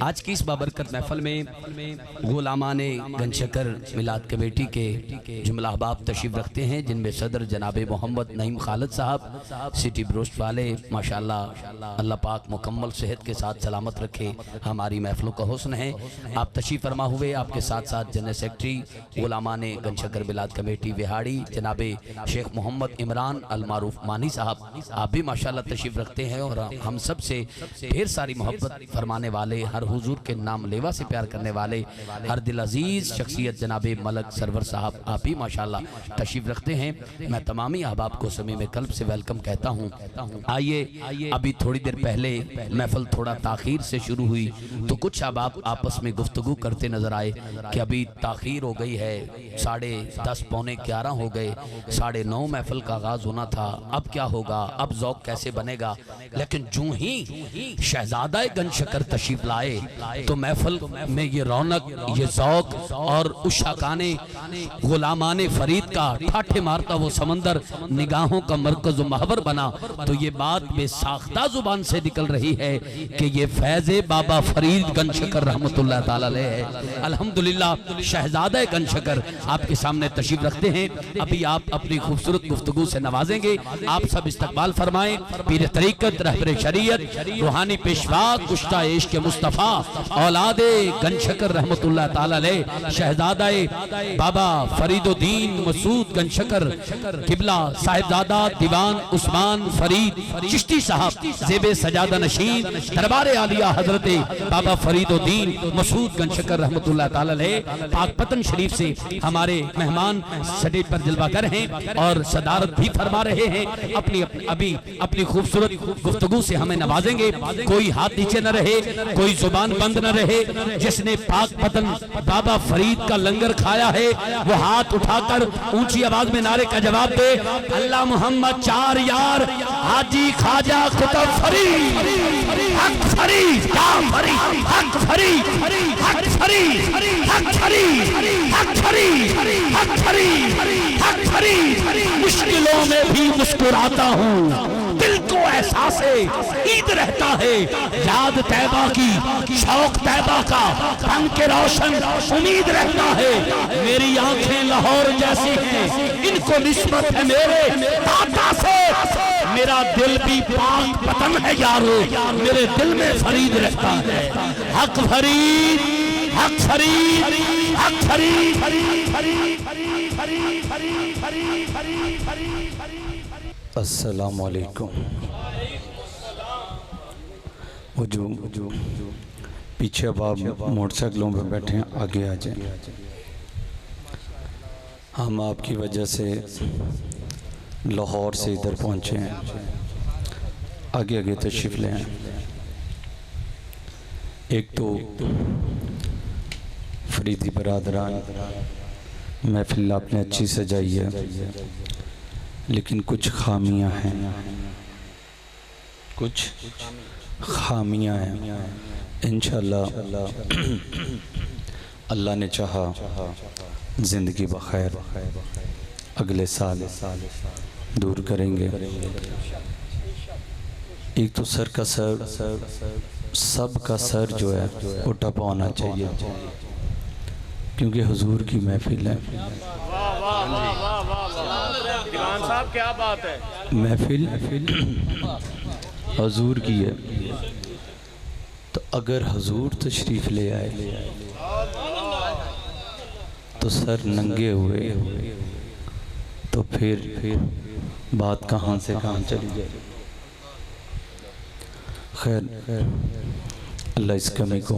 आज की इस बाबरकत महफल में गुलामाने गंशकर मिलाद कमेटी के जुमला अहबाब तशरीफ रखते हैं, जिनमें सदर जनाब मोहम्मद नईम खालिद साहब सिटी ब्रोस्ट वाले। माशाल्लाह अल्लाह पाक मुकम्मल सेहत के साथ सलामत रखे, हमारी महफलों का हुस्न है। आप तशरीफ फरमा हुए, आपके साथ साथ जनरल सेक्रेटरी गुलामाने गंशकर मिलाद कमेटी विहाड़ी जनाब शेख मोहम्मद इमरान अल मारूफ मानी साहब, आप भी माशाल्लाह तशरीफ रखते हैं और हम सब से ढेर सारी मोहब्बत फरमाने वाले, हर हुजूर के नाम लेवा से प्यार करने वाले, हर दिल अजीज शख्सियत जनाब मलक सरवर साहब, आप भी माशाल्लाह तशरीफ रखते हैं। मैं तमामी अहबाब को समय में कल्ब से वेलकम कहता हूँ। आइए, अभी थोड़ी देर पहले महफल थोड़ा ताखीर से शुरू हुई तो कुछ अहबाब आपस में गुफ्तगू करते नजर आए कि अभी ताखीर हो गई है, 10:30 पौने 11 हो गए, 9:30 महफल का आगाज होना था, अब क्या होगा, अब ज़ौक़ कैसे बनेगा। लेकिन जूं ही शहजादा गंशकर तशरीफ लाए तो महफल में ये रौनक, ये ज़ौक़ और उस शाकाने गुलामाने फरीद का ठाठे मारता वो समंदर निगाहों का मरकज़ महवर बना। तो ये बात बेसाख्ता जुबान से निकल रही है कि ये फैज़े बाबा फरीद गंशकर रहमतुल्लाह ताला अलैह है। अल्हम्दुलिल्लाह शहजादा गंशकर आपके सामने तशरीफ रखते हैं। अभी आप अपनी खूबसूरत गुफ्तगू से नवाजेंगे। आप सब इस्तकबाल फरमाएं। पीर तरीक़त, रहबर शरीयत, रूहानी पेशवा, कुश्ता इश्क़ मुस्तफ़ा, औलादे गंशकर रहमतुल्लाह ताला अलैह, शहजादाए बाबा फरीदुद्दीन मसूद गंशकर किबला साहिबजादा दीवान उस्मान फरीद चिश्ती साहब, ज़ेबे सजादा नशीन दरबार आलिया हजरत बाबा फरीदुद्दीन मसूद गंशकर रहमतुल्लाह ताला अलैह पाकपतन शरीफ से हमारे मेहमान स्टेज पर जलवागर हैं और सदारत भी फरमा रहे हैं। अपनी खूबसूरत गुफ्तगू से हमें नवाजेंगे। कोई हाथ नीचे न रहे, कोई जुबान बंद न रहे। जिसने पाकपतन बाबा फरीद का लंगर खाया है वो हाथ उठाकर ऊंची आवाज में नारे का जवाब दे। अल्लाह मोहम्मद चार यार हाजी ख्वाजा कुतुब फरीद, हक फरीद, या फरीद, हक फरीद, हक फरीद, हक फरीद, हक फरीद, हक फरीद, हक फरीद। मुश्किलों में भी मुस्कुराता हूँ, दिल को एहसास ईद रहता है, याद तैबा की, शौक तैबा का, रंग के रोशन उम्मीद रहता है। मेरी आंखें लाहौर जैसी हैं, इनको निस्बत है मेरे दाता से। मेरा दिल भी पाक पतन है यारो, मेरे दिल में फरीद रहता है। हक फरीद, हक फरीद, हक फरीद, फरीद, फरीद, फरीद, फरीद, फरीद, फरीद, फरीद, फरीद, फरीद। अस्सलामु अलैकुम। वो जो पीछे अब आप मोटरसाइकिलों पर बैठे हैं आगे आ जाएं। हम आपकी वजह से लाहौर से इधर पहुंचे हैं, आगे आगे तशरीफ़ ले आए। एक तो फरीदी बरादरान महफिल आपने अच्छी सजाई है, लेकिन कुछ खामियां हैं, कुछ खामियां हैं। इंशाअल्लाह अल्लाह ने चाहा ज़िंदगी बखैर अगले साल दूर करेंगे। एक तो सर का सर, सब का सर जो है वो टपा होना चाहिए, क्योंकि हुजूर की महफिल है। दीवान साहब क्या बात है, महफिल हुजूर की है, तो अगर हुजूर तशरीफ ले आए तो सर नंगे हुए तो फिर बात कहाँ से कहाँ चली जाए। खैर अल्लाह इस कमी को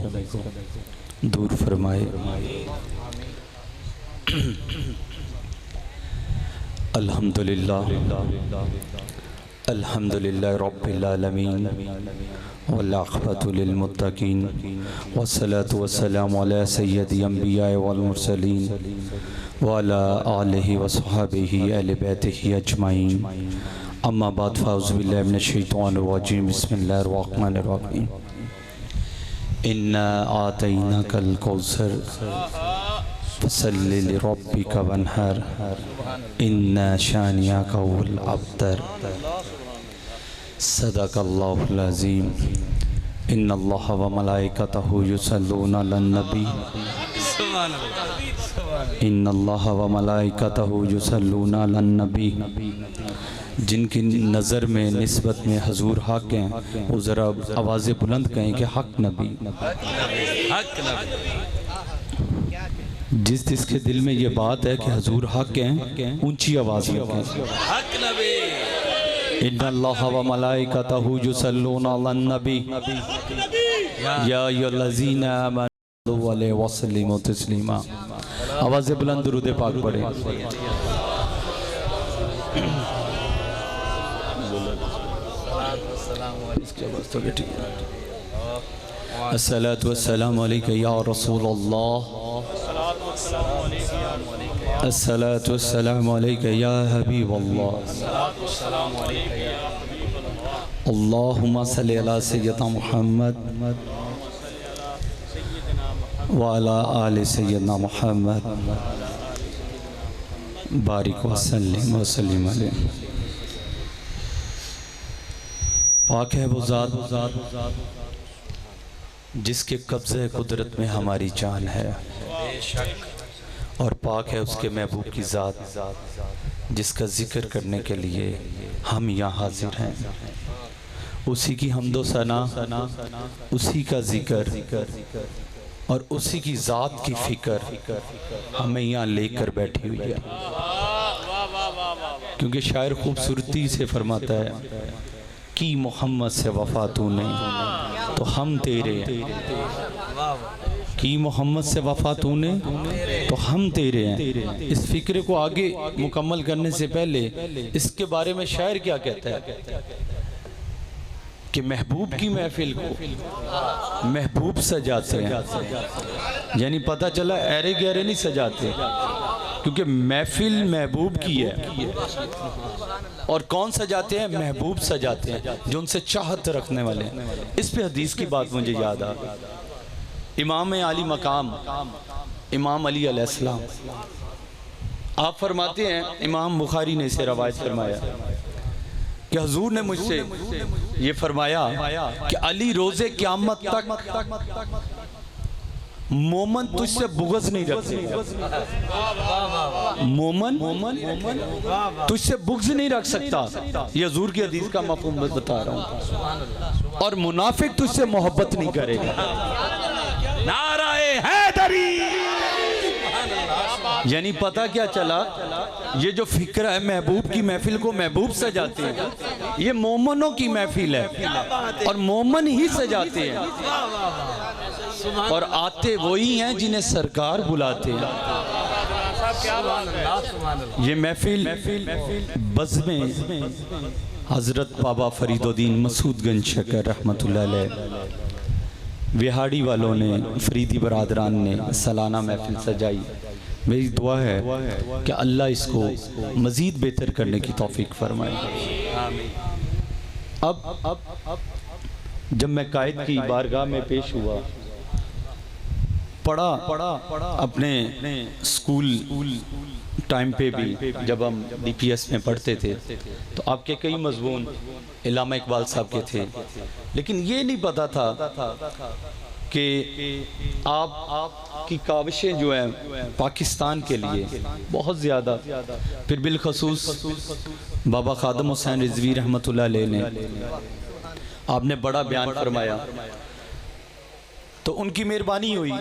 दूर फरमाए। अल्हम्दुलिल्लाह, अल्हम्दुलिल्लाह रब्बिल आलमीन वल आक़िबतु लिल मुत्तक़ीन वस्सलातु वस्सलामु अला सय्यदिल अंबिया वल मुरसलीन व अला आलिहि व सहाबिहि अहले बैतिहि अजमाइन। अम्मा बाद फ़ाऊज़ु बिल्लाहि मिनश शैतानिर रजीम। बिस्मिल्लाहिर रहमानिर रहीम। इन्ना आतैनाकल कौसर फसल्लि लिरब्बिका वन्हर इन्ना शानिअका हुवल अब्तर। सदक़ल्लाहुल अज़ीम। इन्नल्लाह व मलाइकतहु युसल्लूना अलन नबी इन्नल्लाह व मलाइकतहु युसल्लूना अलन नबी। जिनकी नज़र में निस्बत में हजूर हक हैं वो ज़रा आवाज़ बुलंद कहें कि हक नबी। जिसके दिल में ये बात है कि हजूर हक हैं ऊंची आवाज़ में कहें इन्नल्लाह व मलाइकतहु युसल्लूना अलन नबी या अय्युहल्लज़ीना आमनू अलैहि वसल्लिमू तस्लीमा। आवाज़ बुलंद दुरूद पाक पढ़ें। अस्सलातु वस्सलामु अलैका या रसूलल्लाह अस्सलातु वस्सलामु अलैका या हबीबल्लाह अल्लाहुम्मा सल्लि अला सय्यिदना मुहम्मद व अला आलि सय्यिदना मुहम्मद बारिक व सल्लिम अलैहि। पाक है वो ज़ात जिसके कब्ज़े कुदरत में हमारी जान है, और पाक है उसके महबूब की ज़ात जिसका ज़िक्र करने के लिए हम यहाँ हाजिर हैं। उसी की हम्दो सना, उसी का ज़िक्र और उसी की ज़ात की फ़िक्र हमें यहाँ लेकर बैठी हुई है। क्योंकि शायर खूबसूरती से फरमाता है कि मोहम्मद से वफ़ा तूने तो हम तेरे हैं, कि मोहम्मद से वफ़ा तूने तो हम तेरे हैं। इस फ़िक्र को आगे मुकम्मल करने से पहले इसके बारे में शायर क्या कहता है कि महबूब की महफिल को महबूब सजाते हैं। यानी पता चला ऐरे गहरे नहीं सजाते, क्योंकि महफिल महबूब की है। और कौन सजाते हैं? महबूब सजाते हैं, जो उनसे चाहत रखने वाले हैं। इस पे हदीस की बात मुझे याद आ, इमाम आली मकाम इमाम अली अलैहिस्सलाम आप फरमाते हैं, इमाम बुखारी ने इसे रवायत फरमाया कि हुजूर ने मुझसे ये फरमाया कि अली रोज़े क़यामत तक मोमन तुझसे बुग़्ज़ नहीं रखते। मोमन तुझसे बुग़्ज़ नहीं रख सकता, ये हुजूर की हदीस का मफ़हूम बता रहा हूँ। और मुनाफिक तुझसे मोहब्बत नहीं करेगा। नाराए हैदरी। यानी पता क्या चला, ये जो फिक्र है महबूब की महफिल को महबूब सजाते हैं, ये मोमनों की महफिल है और मोमन ही सजाते हैं। और आते वही हैं जिन्हें सरकार बुलाते हैं। ये महफिल बज़्म हज़रत बाबा फरीदुद्दीन मसूदगंज शकर रहमतुल्लाह अलैह विहाड़ी वालों ने, फरीदी बरादरान ने सालाना महफिल सजाई। मेरी दुआ है कि अल्लाह इसको मज़ीद बेहतर करने की तौफीक फरमाए। अब जब मैं कायद की बारगाह में पेश हुआ, पढ़ा अपने स्कूल टाइम पे भी, जब हम DPS में पढ़ते थे तो आपके कई मज़मून इल्लामा इकबाल साहब के थे, लेकिन ये नहीं पता था कि आपकी काविशें जो हैं पाकिस्तान के लिए बहुत ज़्यादा, फिर बिलखसूस बाबा खादम हुसैन रिजवी रहमतुल्लाह अलैह ने आपने बड़ा बयान फरमाया, तो उनकी मेहरबानी हुई।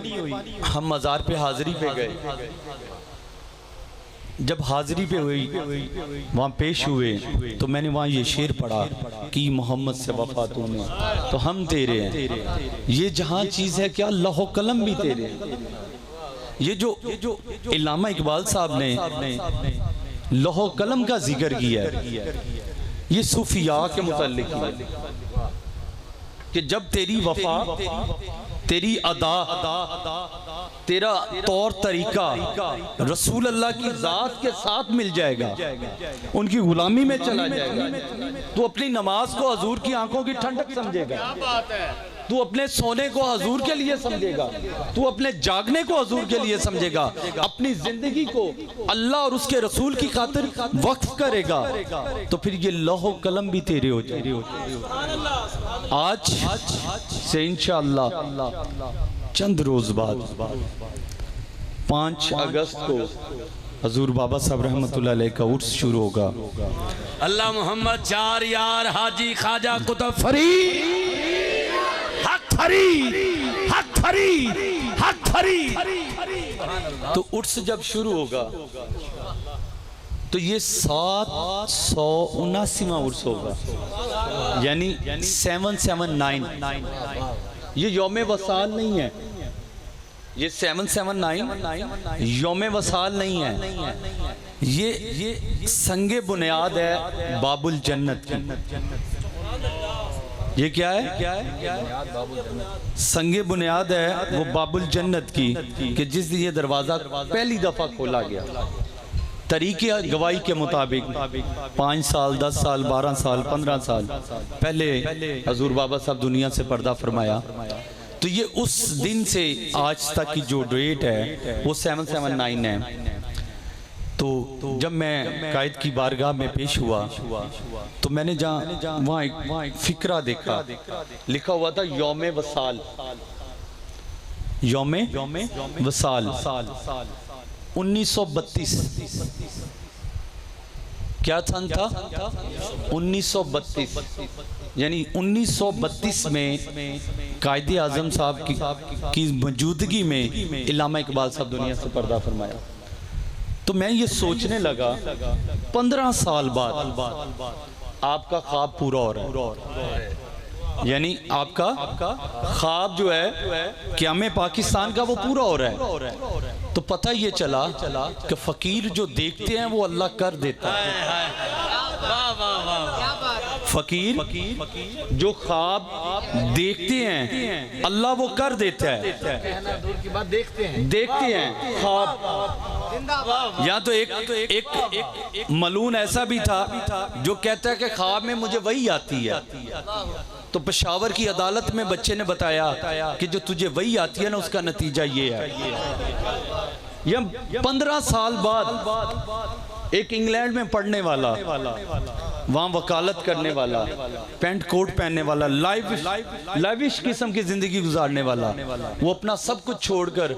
हम मज़ार पे हाज़िरी पे गए, जब हाज़िरी पे हुई वहाँ पेश हुए तो मैंने वहाँ ये शेर पढ़ा कि मोहम्मद से वफ़ा तूने तो हम तेरे हैं। ये जहाँ चीज़ है क्या, लौह कलम भी तेरे हैं। ये जो इल्लामा इकबाल साहब ने लौह कलम का जिक्र किया है, ये सूफिया के मुताल्लिक है कि जब तेरी वफ़ा, तेरी अदा, तेरा तौर तरीका रसूल अल्लाह की ज़ात के साथ मिल जाएगा, उनकी गुलामी में चला जाएगा, तो अपनी नमाज को हजूर की आंखों की ठंडक समझेगा। क्या बात है। तू अपने सोने को हजूर के लिए समझेगा, तू अपने जागने को हजूर के लिए समझेगा, अपनी जिंदगी को अल्लाह और उसके रसूल की खातिर वक्फ करेगा, तो फिर ये लौह कलम भी तेरे हो जाएंगे। आज से इंशाअल्लाह चंद रोज बाद 5 अगस्त को हजूर बाबा साहब रहमतुल्लाह अलैह का उर्स शुरू होगा। अल्लाह मोहम्मद 4 यार हाजी ख्वाजा कुतुब फरीद हक फरीद हक फरीद हक फरीद। तो उर्स जब शुरू होगा तो ये 779वां उर्स होगा, यानी 779। ये यौम वसाल नहीं है, ये 779 यौम वसाल नहीं है, ये संगे बुनियाद है बाबुल जन्नत की। ये क्या है? संगे बुनियाद है वो बाबुल जन्नत की, कि जिस दिन ये दरवाज़ा पहली दफ़ा खोला गया तरीके गवाही के मुताबिक 5 साल 10 साल 12 साल 15 साल पहले हजूर बाबा साहब दुनिया से पर्दा फरमाया। तो ये उस दिन से आज तक की जो डेट है वो 779 है। तो जब मैं कायद की बारगाह में पेश हुआ तो मैंने जहाँ वहाँ एक फिक्रा देखा, लिखा हुआ था यौम वसाल, यौम वसाल 1932। क्या सन था? 1932, यानी 1932 में कायदे आजम साहब की मौजूदगी में इल्लामा इकबाल साहब दुनिया से पर्दा फरमाया। तो मैं ये सोचने लगा 15 साल बाद आपका ख्वाब पूरा हो रहा है, यानी आपका ख्वाब जो है कि हमें पाकिस्तान का वो पूरा हो रहा है। तो पता ये चला कि फकीर जो देखते हैं वो अल्लाह कर देता है। फकीर जो ख्वाब देखते हैं अल्लाह वो कर देता है। देखते हैं ख्वाब। या तो एक मलून ऐसा भी था जो कहता है कि ख्वाब में मुझे वही आती है। तो पेशावर की अदालत में बच्चे ने बताया कि जो तुझे वही आती है ना, उसका नतीजा ये है। यह 15 साल बाद एक इंग्लैंड में पढ़ने वाला, वहाँ वकालत करने वाला, पैंट कोट पहनने वाला, लाइविश किस्म की जिंदगी गुजारने वाला, वो अपना सब कुछ छोड़कर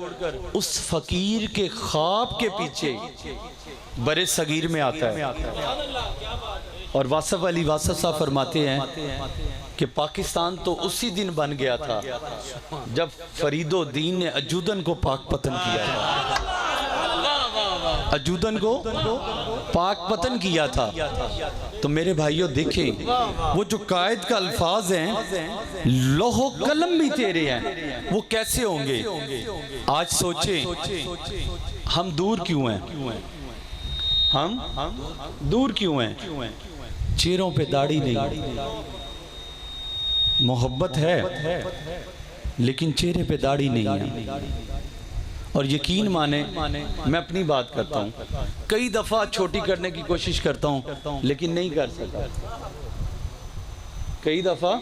उस फकीर के ख्वाब के पीछे बड़े सगीर में आता है। और वासफ अली वासफ साहब फरमाते हैं कि पाकिस्तान तो उसी दिन बन गया था जब फरीदुद्दीन ने अजूदन को पाक पतन किया था। अजूदन को पाक पतन किया था। तो मेरे भाइयों देखें, वो जो कायद का अल्फाज हैं, लोहो कलम भी तेरे हैं, वो कैसे होंगे? आज सोचें हम दूर क्यों हैं? हम दूर क्यों हैं? चेहरों पे दाढ़ी नहीं, मोहब्बत है लेकिन चेहरे पे दाढ़ी नहीं है। और यकीन माने मैं अपनी बात करता हूँ, कई दफ़ा छोटी करने की कोशिश करता हूँ लेकिन नहीं कर सकता। कई दफ़ा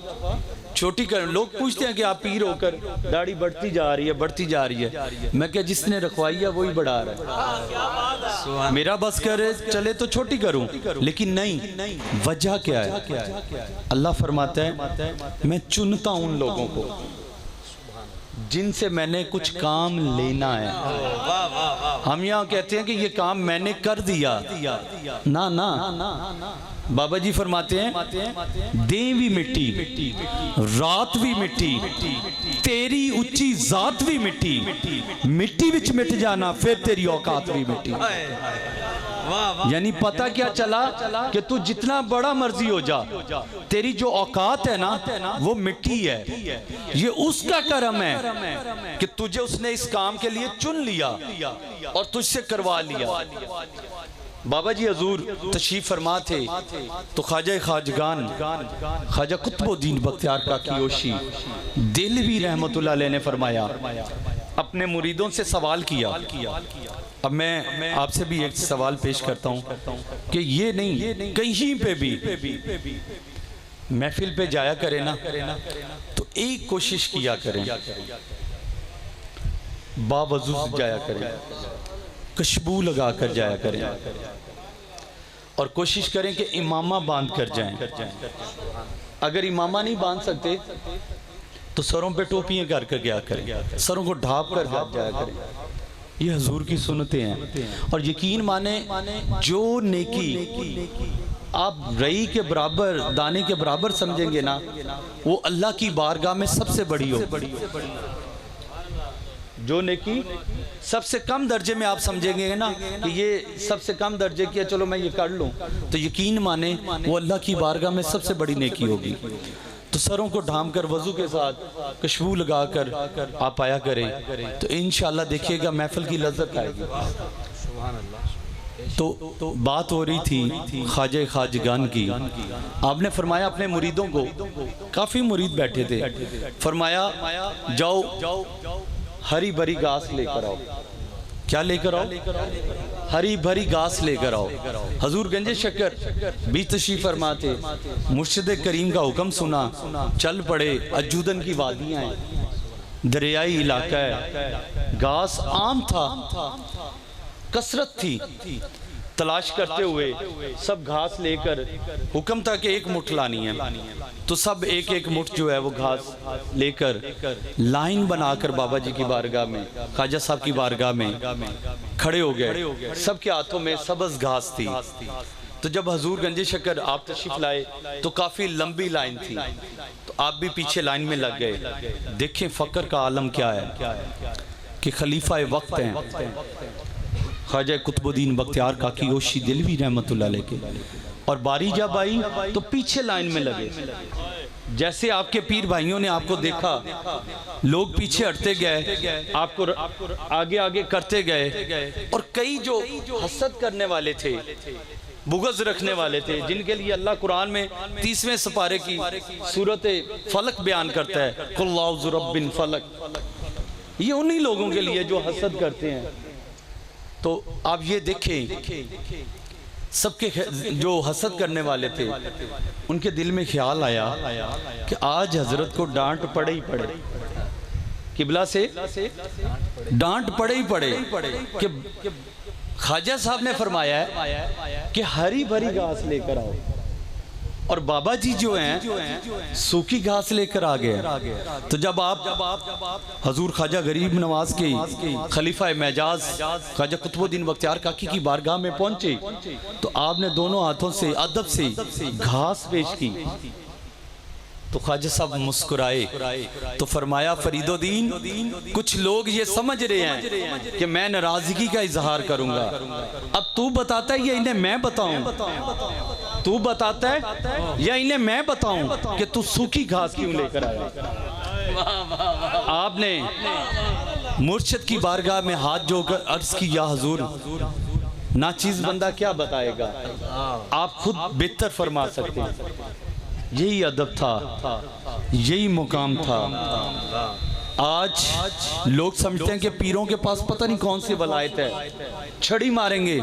छोटी कर, लोग पूछते हैं कि आप पीर होकर दाढ़ी बढ़ती जा रही है, बढ़ती जा रही है। मैं क्या, जिसने रखवाई है वही बढ़ा रहा है। मेरा बस करे चले तो छोटी करूं, लेकिन नहीं। वजह क्या है? अल्लाह फरमाता है मैं चुनता हूं उन लोगों को जिनसे मैंने कुछ काम लेना है। हम यहाँ कहते हैं कि ये काम मैंने कर दिया, ना ना। बाबा जी फरमाते हैं दें भी मिट्टी, रात भी मिट्टी, तेरी उच्ची जात भी मिट्टी, मिट्टी विच मिट जाना फिर तेरी औकात भी मिट्टी। यानी पता क्या चला कि तू जितना बड़ा मर्जी हो जा, तेरी जो औकात है ना वो मिट्टी है। ये उसका करम है कि तुझे उसने इस काम के लिए चुन लिया और तुझसे करवा लिया। बाबा जी हजूर तशरीफ फरमा थे तो ख्वाजा खाजगान ख्वाजा कुतुबुद्दीन बख्तियार काकीओशी दिल्वी रहमतुल्लाह अलैह ने फरमाया, अपने मुरीदों से सवाल किया। अब मैं आपसे भी एक सवाल पेश करता हूँ कि ये नहीं, कहीं पे भी महफिल पे जाया करे ना, तो एक कोशिश किया करें, बावजू से जाया करें, खुशबू लगा कर जाया करें और कोशिश करें कि इमामा बांध कर जाएं। अगर इमामा नहीं बांध सकते तो सरों पे टोपियां कर कर गया करें, सरों को ढाप कर जाया करें। ये हुजूर की सुन्नतें हैं। और यकीन माने जो नेकी आप रई के बराबर, दाने के बराबर समझेंगे ना, वो अल्लाह की बारगाह में सबसे बड़ी हो। जो नेकी सबसे कम दर्जे में आप समझेंगे ना कि ये सबसे कम दर्जे की है, चलो मैं ये कर लूं, तो यकीन माने वो अल्लाह की बारगाह में सबसे बड़ी नेकी होगी। तो सरों को ढाम कर वजू के साथ खुशबू लगा कर आप आया करें तो इंशाअल्लाह देखिएगा महफिल की लज्जत आएगी। तो बात हो रही थी ख्वाजा खाजगान की। आपने फरमाया अपने मुरीदों को, काफ़ी मुरीद बैठे थे, फरमाया जाओ हरी भरी घास लेकर आओ। क्या लेकर आओ? हरी भरी घास लेकर आओ। हजूर गंजे शक्कर भी तशरीफ फरमाते, मुर्शिद करीम का हुक्म सुना, चल पड़े। अजूदन की वादियाँ हैं, दरियाई इलाका है, घास आम था, कसरत थी। तलाश करते हुए सब घास लेकर, हुक्म था कि एक मुठ लानी है, तो सब एक एक मुठ जो है वो घास लेकर लाइन बनाकर बाबा जी की बारगाह में, ख्वाजा साहब की बारगाह में खड़े हो गए। सबके हाथों में सब्ज़ घास थी। तो जब हजूर गंजे शक्कर आप तशरीफ लाए तो काफ़ी लंबी लाइन थी, तो आप भी पीछे लाइन में लग गए। देखें फ़क्र का आलम क्या है कि खलीफा वक्त हैं ख्वाजा कुतुबुद्दीन बख्तियार काकी ओशी दिलवी रहमतुल्लाह अलैह के, और बारी जब आई तो पीछे लाइन में लगे। जैसे आपके पीर भाइयों ने आपको देखा, लोग पीछे हटते गए, आपको आगे आगे करते गए। और कई जो हसद करने वाले थे, बुग़्ज़ रखने वाले थे, जिनके लिए अल्लाह कुरान में 30वें सपारे की सूरत फलक बयान करता है, कुल औज़ु रब्बिन फलक, ये उन्हीं लोगों के लिए जो हसद करते हैं। तो आप ये देखें, सबके जो हसद करने वाले थे उनके दिल में ख्याल आया कि आज हजरत को डांट पड़े ही पड़े, किबला से डांट पड़े ही पड़े कि ख्वाजा साहब ने फरमाया है कि हरी भरी घास लेकर आओ, और बाबा जी जो हैं सूखी घास लेकर आ गए। तो जब आप हजूर ख्वाजा गरीब नवाज के खलीफा मेजाज ख्वाजा कुतुबुद्दीन बख्तियार काकी की बारगाह में पहुंचे तो आपने दोनों हाथों से अदब से घास पेश की। तो ख्वाजा साहब मुस्कुराए तो फरमाया, फरीदुद्दीन, कुछ लोग ये समझ रहे हैं कि मैं नाराजगी का इजहार करूंगा, अब तू बताता है या इन्हें मैं बताऊं? तू बताता है या इन्हें मैं बताऊं कि तू सूखी घास क्यों लेकर आया? आपने मुर्शिद की बारगाह में हाथ जोड़कर अर्ज की, या हुजूर, नाचीज बंदा क्या बताएगा, आप खुद बेहतर फरमा सकते हैं। यही अदब था, यही मुकाम था। आज लोग समझते हैं कि पीरों के पास पता नहीं कौन सी वलायत है, छड़ी मारेंगे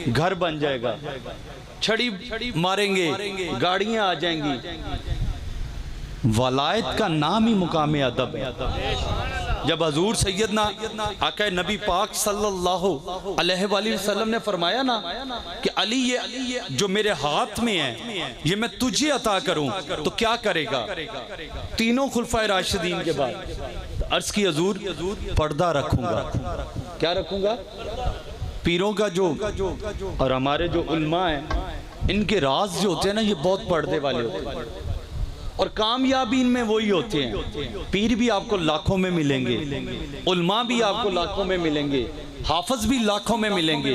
घर बन जाएगा, छड़ी मारेंगे गाड़ियां आ जाएंगी। वलायत का नाम ही मुकाम अदब है। जब हजूर सैयदना आका नबी पाक सल्लल्लाहु अलैहि वसल्लम ने फरमाया ना कि अली, ये जो मेरे हाथ में है ये मैं तुझे अता करूं, तो क्या करेगा? तीनों खुलफाए राशिदीन के बाद अर्ज की, हजूर पर्दा रखूंगा। क्या रखूंगा? पीरों का जो और हमारे जो उल्मा हैं, इनके राज जो होते हैं ना, ये बहुत पर्दे वाले होते हैं, और कामयाबी इनमें वही होते हैं। पीर भी आपको लाखों में मिलेंगे, उल्मा भी आपको लाखों में मिलेंगे, हाफिज भी लाखों में मिलेंगे,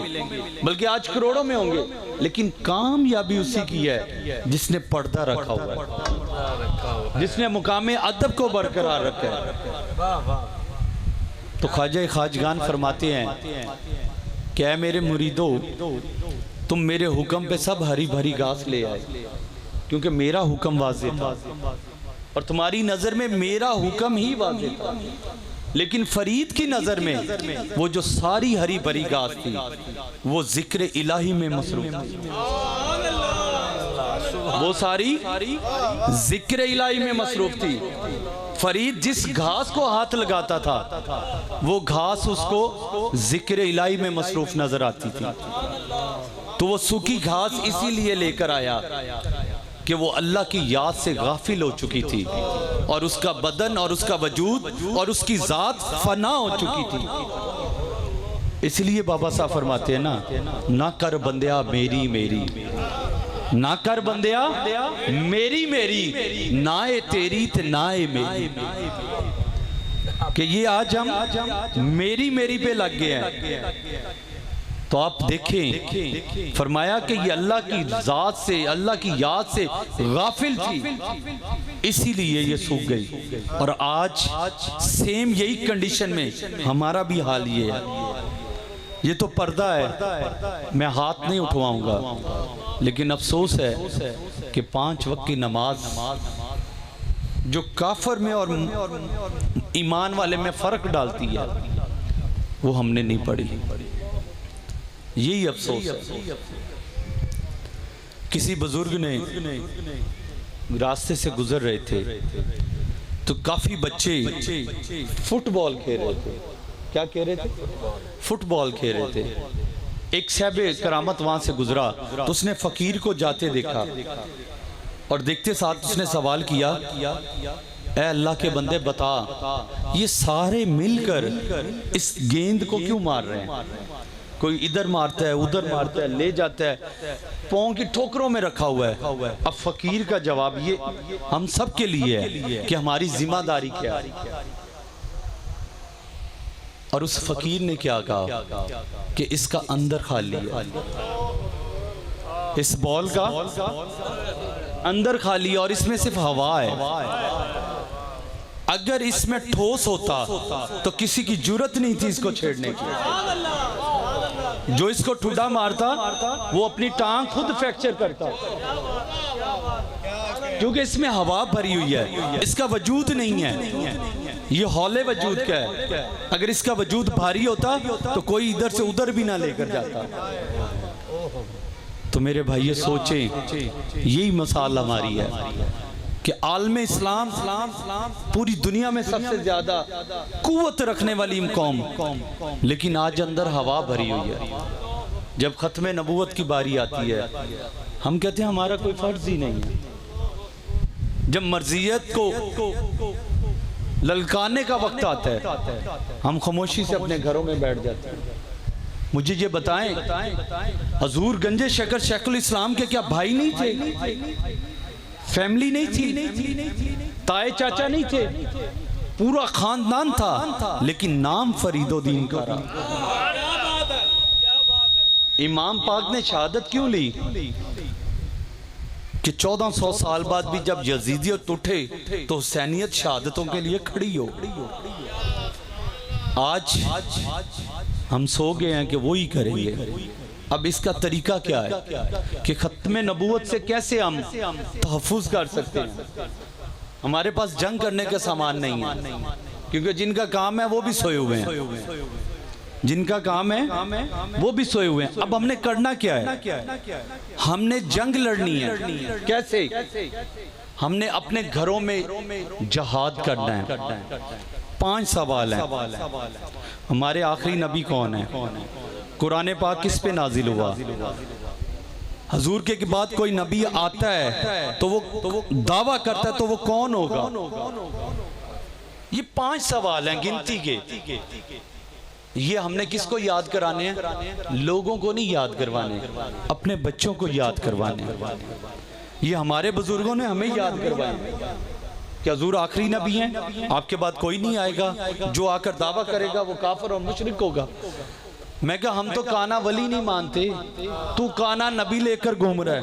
बल्कि आज करोड़ों में होंगे, लेकिन कामयाबी उसी की है जिसने पर्दा रखा हुआ है, जिसने मुकामे अदब को बरकरार रखा है। तो ख्वाजा खाजगान फरमाते हैं, क्या मेरे मुरीदो, तुम मेरे हुक्म पे सब हरी भरी घास ले आए, क्योंकि मेरा हुक्म वाज़े था और तुम्हारी नज़र में मेरा हुक्म ही वाज़े था। लेकिन फरीद की नज़र में वो जो सारी हरी भरी घास थी वो जिक्र इलाही में मसरूफ थी, वो सारी जिक्र इलाही में मसरूफ थी। फरीद जिस घास को हाथ लगाता था वो घास उसको जिक्र इलाही में मसरूफ नजर आती थी, तो वो सूखी घास इसीलिए लेकर आया कि वो अल्लाह की याद से गाफिल हो चुकी थी और उसका बदन और उसका वजूद और उसकी जात फना हो चुकी थी। इसलिए बाबा साहब फरमाते हैं ना कर बंदिया मेरी मेरी, ना कर बंदिया मेरी मेरी, नाए तेरी ते नाए मेरी, कि ये आज हम मेरी मेरी पे लग गए हैं। तो आप देखें, फरमाया कि ये अल्लाह की जात से, अल्लाह की याद से गाफिल थी, इसीलिए ये सूख गई। और आज सेम यही कंडीशन में हमारा भी हाल ये है। ये तो पर्दा है, मैं हाथ नहीं उठवाऊंगा, लेकिन अफसोस है कि 5 वक्त की नमाज जो काफर में और ईमान वाले में फर्क डालती है वो हमने नहीं पढ़ी। यही अफसोस है। किसी बुजुर्ग ने रास्ते से गुजर रहे थे तो काफी बच्चे फुटबॉल खेल रहे थे। क्या कह रहे थे? फुटबॉल खेल रहे थे। एक साहिब करामत वहां से गुजरा तो उसने फकीर को जाते देखा और देखते साथ उसने सवाल किया, ऐ अल्लाह के बंदे बता, ये सारे मिलकर इस गेंद को क्यों मार रहे हैं? कोई इधर मारता है, उधर मारता है, ले जाता है, पाँव की ठोकरों में रखा हुआ है। अब फकीर का जवाब ये हम सब के लिए है कि हमारी जिम्मेदारी क्या है। और उस फकीर ने क्या कहा कि इसका अंदर खाली है, इस बॉल का अंदर खाली है और इसमें सिर्फ हवा है। अगर इसमें ठोस होता तो किसी की जुर्रत नहीं थी इसको छेड़ने की। जो इसको ठुड्डा मारता वो अपनी टांग खुद फ्रैक्चर करता, क्योंकि इसमें हवा भरी हुई है, इसका वजूद नहीं है। ये हौले वजूद क्या है? अगर इसका वजूद भारी होता तो कोई इधर से उधर भी ना लेकर जाता। तो मेरे भाई सोचें, यही मसाल हमारी है कि आलम इस्लाम पूरी दुनिया में सबसे ज्यादा कुव्वत रखने वाली कौम, लेकिन आज अंदर हवा भरी हुई है। जब खत्म नबूवत की बारी आती है हम कहते हैं हमारा कोई फर्ज ही नहीं है। जब मर्जियत को ललकारने का वक्त आता है हम खामोशी से अपने घरों में बैठ जाते हैं। मुझे ये बताएं, हजूर गंजे शकर शेखुल इस्लाम के क्या भाई नहीं थे? फैमिली नहीं थी? ताए चाचा नहीं थे? पूरा खानदान था, लेकिन नाम फरीदुद्दीन का रहा। इमाम पाक ने शहादत क्यों ली? कि 1400 साल बाद भी जब यजीदियत उठे तो हुसैनियत शहादतों के लिए खड़ी हो। आज हम सो गए हैं कि वो ही करेंगे। अब इसका तरीका क्या है कि खत्म नबूवत से कैसे हम तहफ़्फ़ुज़ कर सकते हैं? हमारे पास जंग करने का सामान नहीं है, क्योंकि जिनका काम है वो भी सोए हुए हैं, जिनका काम है वो भी सोए हुए हैं। अब हमने करना क्या है? हमने जंग लड़नी है। कैसे? हमने अपने घरों में जहाद करना है। 5 सवाल हैं। हमारे आखिरी नबी कौन है? कुरान पाक किस पे नाजिल हुआ? हजूर के बाद कोई नबी आता है तो वो दावा करता है तो वो कौन होगा? ये 5 सवाल हैं गिनती के। ये हमने किसको याद कराने हैं? लोगों को नहीं याद करवाने, अपने बच्चों को याद करवाने। ये हमारे बुजुर्गों ने हमें याद करवाया कि हजूर आखिरी नबी हैं, आपके बाद कोई नहीं आएगा, जो आकर दावा करेगा वो काफिर और मुशरिक होगा। मैं कहा हम तो काना वली नहीं मानते, तू काना नबी लेकर घूम रहा है।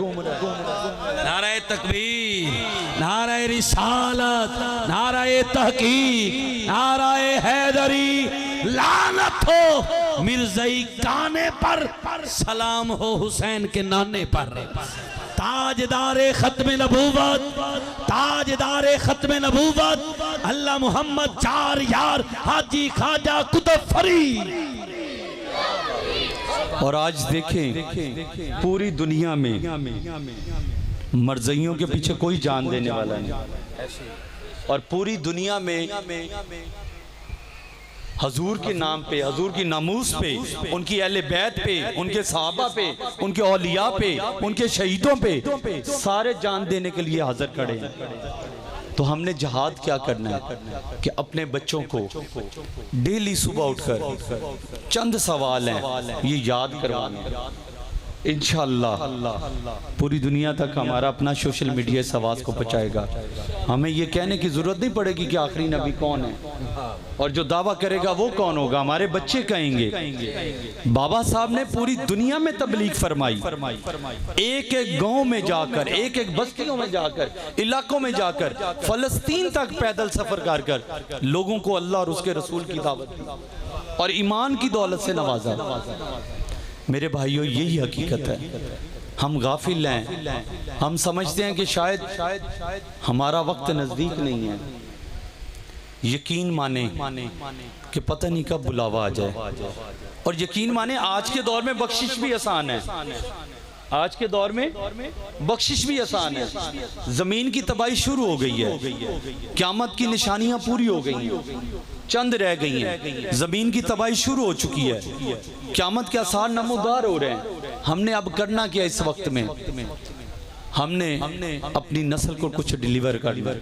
नाराए तकबीर, नाराए रिसालत, नाराए तहकीक, नाराए हैदरी, लानत हो मिर्ज़ाई काने पर, सलाम हो हुसैन के नाने पर। ताजदारे खत्म नबूवत, ताजदारे खत्म नबूवत अल्लाह मोहम्मद 4 यार हाजी ख्वाजा कुतुब फरीद। और आज देखें पूरी दुनिया में मर्ज़ियों के पीछे कोई जान देने वाला नहीं। और पूरी दुनिया में हजूर के नाम पे, हजूर की नामूस पे, उनकी अहले बैत पे, उनके सहाबा पे, उनके औलिया पे, उनके शहीदों पे सारे जान देने के लिए हाजिर खड़े हैं। तो हमने जहाद क्या करना है कि अपने बच्चों को डेली सुबह उठकर चंद सवाल हैं ये याद करवाना। इंशाअल्लाह पूरी दुनिया तक हमारा अपना सोशल मीडिया इस आवाज़ को पहुँचाएगा। हमें ये कहने की ज़रूरत नहीं पड़ेगी कि आखिरी नबी कौन है और जो दावा करेगा वो कौन होगा। हमारे बच्चे कहेंगे। बाबा साहब ने पूरी दुनिया में तबलीग फरमाई, एक एक गांव में जाकर, एक एक बस्तियों में जाकर, इलाकों में जाकर, फलस्तीन तक पैदल सफर कर कर लोगों को अल्लाह और उसके रसूल की दावत दी और ईमान की दौलत से नवाजा। मेरे भाइयों, यही हकीकत है। हम गाफिल हैं, हम समझते हैं कि शायद हमारा वक्त नज़दीक नहीं है। यकीन माने कि पता नहीं कब बुलावा आ जाए, और यकीन माने आज के दौर में बख्शिश भी आसान है। आज के दौर में बख्शिश भी आसान है। जमीन की तबाही शुरू हो गई है, क़यामत की निशानियां पूरी हो गई हैं, चंद रह गई हैं। जमीन की तबाही शुरू हो चुकी है, क़यामत के आसार नमूदार हो रहे हैं। हमने अब करना क्या इस वक्त में? हमने अपनी नस्ल को कुछ डिलीवर करना,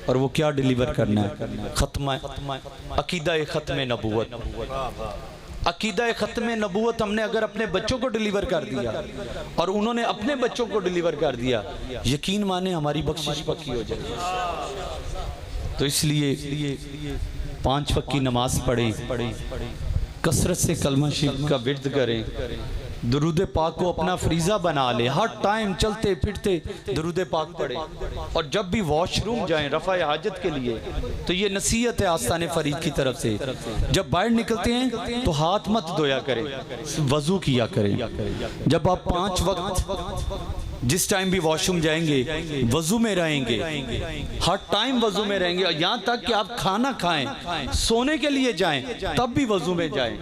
और वो क्या डिलीवर करना है? खत्म अकीदा खत्म नबूवत। अकीदा ख़त्म नबूवत हमने अगर अपने बच्चों को डिलीवर कर दिया और उन्होंने अपने बच्चों को डिलीवर कर दिया, यकीन माने हमारी बख्शिश पक्की हो जाएगी। तो इसलिए 5 वक्त की नमाज पढ़ें, कसरत से कलमा शरीफ का विर्द करें, दरूद पाक को अपना फरीज़ा बना ले, हर टाइम चलते फिरते दरूद पाक पढ़ें। और जब भी वॉशरूम जाएं रफ़ा हाजत के लिए, तो ये नसीहत है आस्ताने फरीद की तरफ से, जब बाहर निकलते हैं तो हाथ मत धोया करें, वज़ू किया करें। जब आप 5 वक्त जिस टाइम भी वॉशरूम जाएंगे वज़ू में रहेंगे, हर टाइम वज़ू में रहेंगे, और यहाँ तक कि आप खाना खाएं, सोने के लिए जाएं, तब भी वज़ू में जाएं।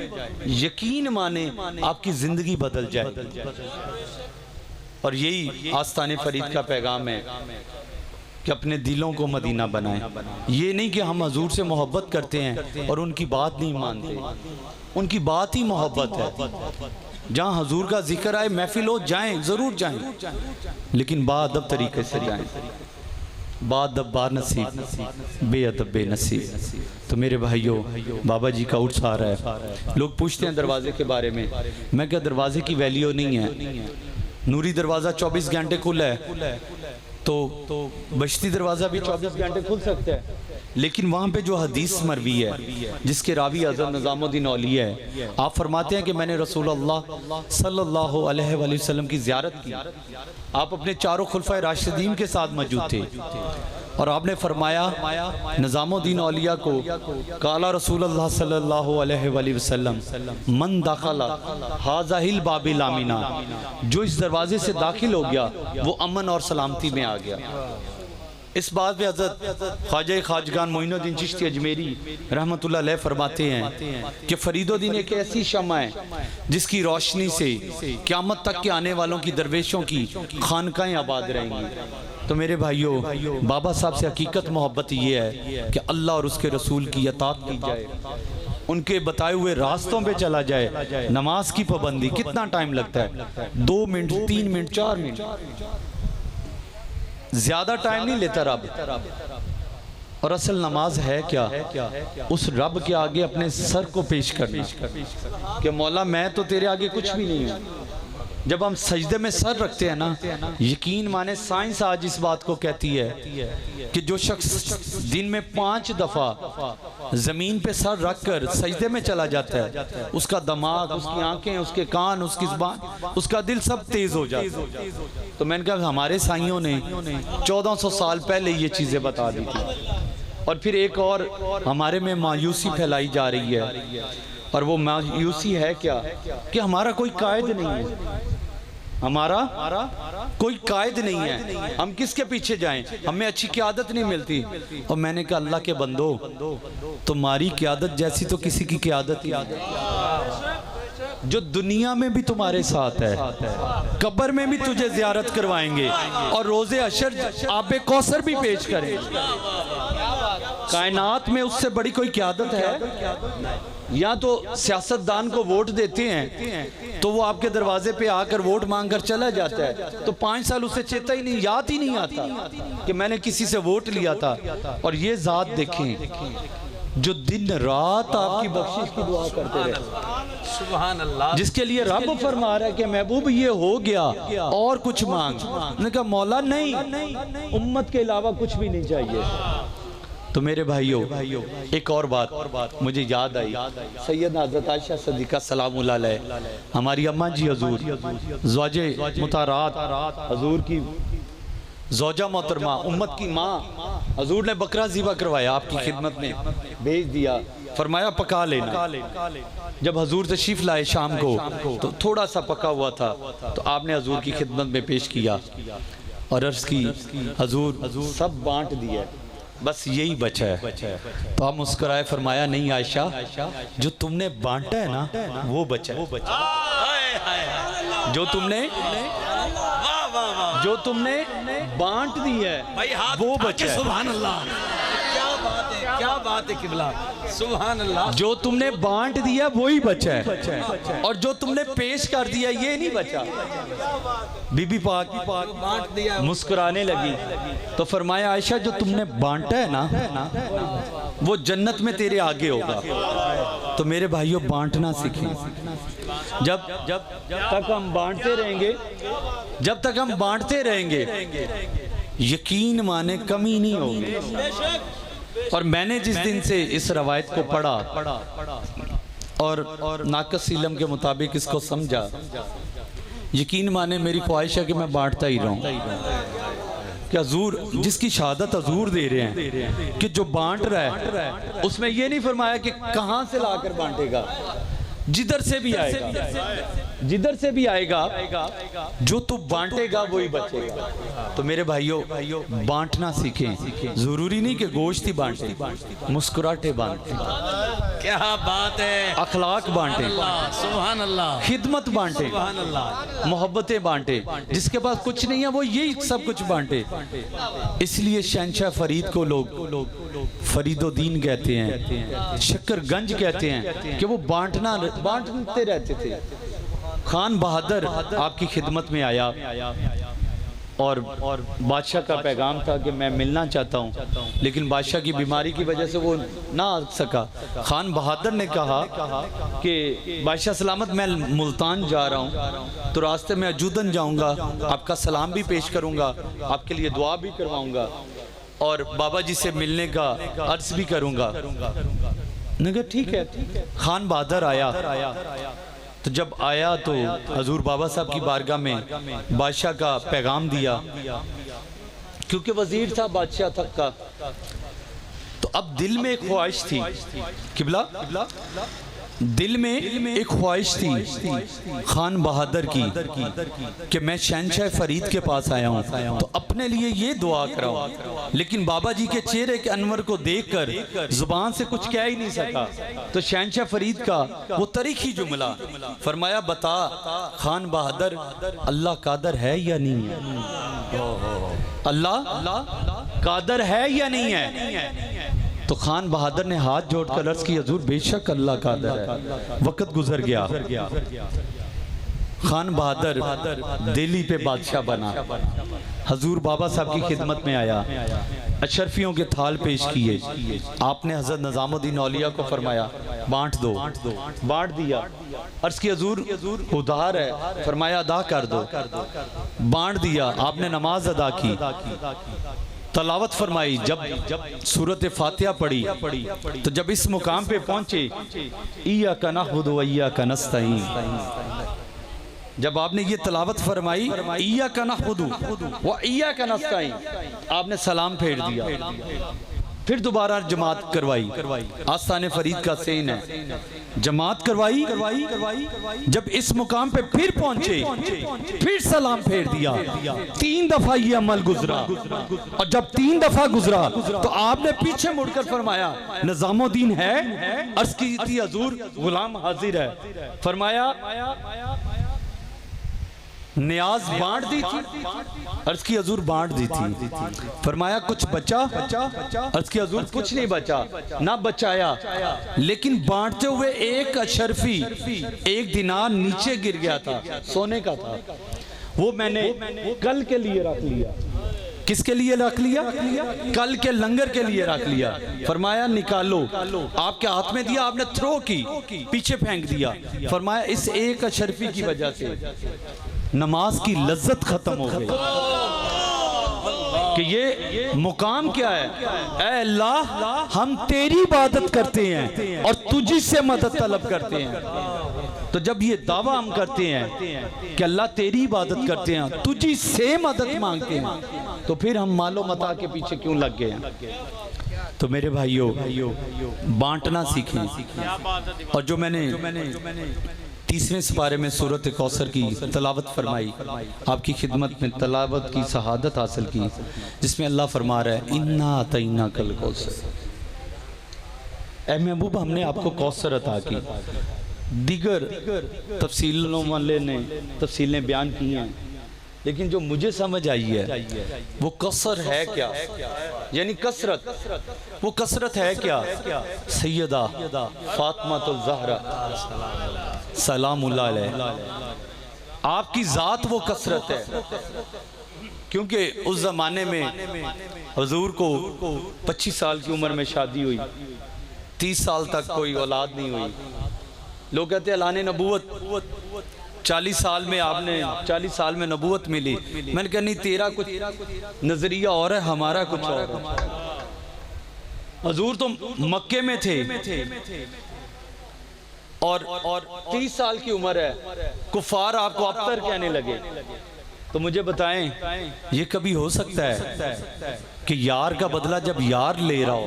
यकीन माने आपकी ज़िंदगी बदल जाए। और यही आस्ताने फरीद का पैगाम है कि अपने दिलों को मदीना बनाएं। ये नहीं कि हम हजूर से मोहब्बत करते हैं और उनकी बात नहीं मानते, उनकी बात ही मोहब्बत है। जहाँ हजूर का जिक्र आए, महफिल हो, जाएं, ज़रूर जाएं, लेकिन बाअदब तरीके से जाएं। बाअदब बानसीब, बेअदब बेनसीब। तो मेरे भाइयों, बाबा जी का उर्स आ रहा है। लोग पूछते हैं दरवाजे के बारे में, मैं क्या दरवाजे की वैल्यू नहीं है? नूरी दरवाज़ा 24 घंटे खुला है, तो बश्ती दरवाज़ा भी 24 घंटे खुल सकता है। लेकिन वहाँ पे जो हदीस मरवी है, जिसके रावी हज़रत निज़ामुद्दीन औलिया है, आप फरमाते हैं कि मैंने रसूलुल्लाह सल्लल्लाहु अलैहि वसल्लम की ज़ियारत की। आप अपने चारों खुलफाए राशिदीन के साथ मौजूद थे, और आपने फरमाया निज़ामुद्दीन औलिया को, काला रसूलुल्लाह सल्लल्लाहु अलैहि वसल्लम मन दाखला हाज़ाहिल बाबिल आमिना, जो इस दरवाजे से दाखिल हो गया वो अमन और सलामती में आ गया। इस बात पे हज़रत ख्वाजा खाजगान मोइनुद्दीन चिश्ती अजमेरी रहमतुल्लाह अलैह फरमाते हैं कि फरीदुद्दीन एक ऐसी शम्मा है जिसकी रोशनी से क़यामत तक के आने वालों की दरवेशों की खानकाएं आबाद रहेंगी। तो मेरे भाइयों, बाबा साहब से हकीकत मोहब्बत ये है कि अल्लाह और उसके रसूल की अतात की जाए, उनके बताए हुए रास्तों पे चला जाए। नमाज की पाबंदी, कितना टाइम लगता है? 2 मिनट, 3 मिनट, 4 मिनट, ज्यादा टाइम नहीं लेता रब। और असल नमाज है क्या? उस रब के आगे अपने सर को पेश करना कि मौला मैं तो तेरे आगे कुछ भी नहीं हूँ। जब हम सजदे में सर रखते हैं ना, यकीन माने साइंस आज इस बात को कहती है कि जो शख्स दिन में 5 दफ़ा ज़मीन पे सर रख कर सजदे में चला जाता है, उसका दिमाग, उसकी आंखें, उसके कान, उसकी ज़ुबान, उसका दिल सब तेज़ हो जाता है। तो मैंने कहा हमारे साइयों ने 1400 साल पहले ये चीज़ें बता दी थी। और फिर एक और हमारे में मायूसी फैलाई जा रही है, और वो मायूसी है क्या कि हमारा कोई कायद नहीं है, हमारा कोई कायद नहीं है, हम किसके पीछे जाएं? हमें अच्छी क़यादत नहीं मिलती। और मैंने कहा अल्लाह के बंदो, तुम्हारी क़यादत जैसी तो किसी की क़यादत ही जो दुनिया में भी तुम्हारे साथ है, कब्र में भी तुझे ज़ियारत करवाएंगे और रोज़े हशर आबे कौसर भी पेश करेंगे। कायनात में उससे बड़ी कोई क़यादत है? या तो सियासतदान को वोट देते हैं तो वो आपके दरवाजे पे आकर वोट मांगकर चला जाता है, तो 5 साल उसे चेता ही नहीं, याद ही नहीं आता कि मैंने किसी से वोट लिया था। और ये ज़ात देखें जो दिन रात आपकी बख्शिश की दुआ करते रहे, सुभान अल्लाह, जिसके लिए रब फरमा रहा है कि महबूब ये हो गया और कुछ मांग। मैंने कहा मौला नहीं, उम्मत के अलावा कुछ भी नहीं चाहिए। तो मेरे भाइयों एक और बात मुझे याद आई। सैयदना हज़रत आयशा सिद्दीक़ा सलामुल्लाह अलैहा, हमारी अम्मा जी हजूर ज़ौजे मुतारात, हजूर की ज़ौजा मोहतरमा, उम्मत की माँ, हजूर ने बकरा ज़िबा करवाया, आपकी खिदमत में भेज दिया, फरमाया पका लेना। जब हजूर तशरीफ़ लाए शाम को तो थोड़ा सा पका हुआ था, तो आपने हजूर की खिदमत में पेश किया और अर्ज़ की हजूर सब बांट दिया, बस यही बचा है। तो आप मुस्कुराए, फरमाया नहीं आयशा, जो तुमने बांटा है ना वो बचा है, जो तुमने बांट दी है वो बचा है। सुभान अल्लाह, क्या बात है, क्या बात है किबला, सुभान अल्लाह। जो तुमने बांट दिया वही बचा है, और जो तुमने पेश कर दिया ये नहीं बचा। बीबी पाक बांट दिया, मुस्कुराने लगी तो फरमाया आयशा, जो तुमने बांटा है ना वो जन्नत में तेरे आगे होगा। तो मेरे भाइयों बांटना सीखें। जब तक हम बांटते रहेंगे, जब तक हम बांटते रहेंगे, यकीन माने कमी नहीं होगी। और मैंने जिस दिन से इस रवायत को पढ़ा और नाकस इल्म के मुताबिक इसको समझा, यकीन माने मेरी ख्वाहिश है कि मैं बांटता ही रहूं। कि हजूर जिसकी शहादत हजूर दे रहे हैं कि जो बांट रहा है उसमें ये नहीं फरमाया कि कहां से लाकर बांटेगा, जिधर से भी आएगा, जिधर से भी आएगा, जो तू बांटेगा वही बचेगा। तो मेरे भाइयों बांटना सीखें। जरूरी नहीं कि गोश्त ही बांटे, मुस्कुराहटें बांटे, क्या बात है, अखलाक बांटे, सुभान अल्लाह, खिदमत बांटे, सुभान अल्लाह, मोहब्बतें बांटे। जिसके पास कुछ नहीं है वो यही सब कुछ बांटे। इसलिए शहंशाह फरीद को लोग फरीदुद्दीन कहते हैं, शक्करगंज कहते हैं कि वो बांटते रहते थे। खान बहादुर आपकी खिदमत में आया और बादशाह का पैगाम था कि मैं मिलना चाहता हूँ, लेकिन बादशाह की बीमारी की वजह से वो ना आ सका। खान बहादुर ने कहा कि बादशाह सलामत, मैं मुल्तान जा रहा हूँ, तो रास्ते में अजूदन जाऊँगा, आपका सलाम भी पेश करूँगा, आपके लिए दुआ भी करवाऊँगा और बाबा जी से मिलने का अर्ज भी करूँगा। नगर ठीक है। खान बहादुर आया, तो जब आया तो हजूर बाबा साहब की बारगाह में बादशाह का पैगाम दिया, क्योंकि वजीर था बादशाह तक का। तो अब दिल में एक ख्वाहिश थी, किबला दिल में एक ख्वाहिश थी खान बहादुर की कि मैं शहंशाह फरीद के पास आया हूँ तो अपने लिए ये दुआ कराऊं। लेकिन बाबा जी के चेहरे के अनवर को देखकर जुबान से कुछ कह ही नहीं सका। तो शहंशाह फरीद का वो तरीखी जुमला फरमाया, बता खान बहादुर, अल्लाह कादर है या नहीं है? अल्लाह कादर है या नहीं है? तो खान बहादुर ने हाथ जोड़कर अर्ज की, हजूर बेशक अल्लाह कादर है। वक्त गुजर गया, खान बहादुर दिल्ली पे बादशाह बना, हजूर बाबा साहब की खिदमत में आया, अशरफियों के थाल पेश किए। आपने हजरत निजामुद्दीन औलिया को फरमाया बांट दो, बांट दिया। अर्ज की हजूर उधार है, फरमाया अदा कर दो, बांट दिया। आपने नमाज अदा की, तलावत फरमाई। जब सूरत फातिहा पढ़ी तो जब इस मुकाम पे पहुंचे, इय्याका नअबुदु व इय्याका नस्तईन, जब आपने ये तलावत फरमाई इय्याका नअबुदु व इय्याका नस्तईन, आपने सलाम फेर दिया। फिर दोबारा जमात करवाई, आस्थाने फरीद का सेन है, जमात करवाई। जब इस मुकाम पे फिर पहुंचे, फिर सलाम फेर दिया। 3 दफा ये अमल गुजरा, और जब 3 दफा गुजरा तो आपने पीछे मुड़कर फरमाया निजामुद्दीन है? अर्ज की थी हजूर गुलाम हाजिर है। फरमाया न्याज बांट दी थी, अर्ज की हजूर बांट दी थी। फरमाया कुछ बचा, अर्ज की हजूर कुछ नहीं बचा, ना बचाया, लेकिन बांटते हुए एक अशरफी, एक दिनार नीचे गिर गया था, सोने का था, वो मैंने कल के लिए रख लिया। किसके लिए रख लिया? कल के लंगर के लिए रख लिया। फरमाया निकालो, आपके हाथ में दिया, आपने थ्रो की, पीछे फेंक दिया। फरमाया इस एक अशरफी की वजह से नमाज की लज्जत खत्म हो गई। कि ये मुकाम क्या है? ऐ अल्लाह, हम तेरी इबादत करते हैं और तुझी से मदद तलब करते हैं। तो जब ये दावा हम करते हैं कि अल्लाह तेरी इबादत करते हैं, तुझी से मदद मांगते हैं, तो फिर हम मालो मता के पीछे क्यों लग गए हैं? तो मेरे भाइयों, बांटना सीखें। और जो मैंने 30वें सिपारे में सूरत कौसर की तलावत फरमाई, आपकी खिदमत में तलावत की शहादत हासिल की, जिसमें अल्लाह फरमा रहा है इन्ना अतैना कल कौसर। ऐ महबूब, हमने आपको कौसर अता की। दीगर तफसीलों वाले ने तफसीलें बयान की हैं, लेकिन जो मुझे समझ आई है वो कसर है क्या, यानी कसरत। वो कसरत है क्या? सैयदा फातिमातुल ज़हरा सलामुल्लाह अलैहा, आपकी ज़ात वो कसरत है। क्योंकि उस ज़माने में हुजूर को 25 साल की उम्र में शादी हुई, 30 साल तक कोई औलाद नहीं हुई। लोग कहते हैं ऐलान नबूवत 40 साल में, आपने 40 साल में नबूवत मिली। मैंने कहा नहीं, तेरा कुछ नजरिया और है, हमारा कुछ और है। हुजूर तो मक्के में थे और 30 साल की उम्र है, कुफार आपको अबतर कहने लगे। तो मुझे बताएं, ये कभी हो सकता है कि यार का बदला जब यार ले रहा हो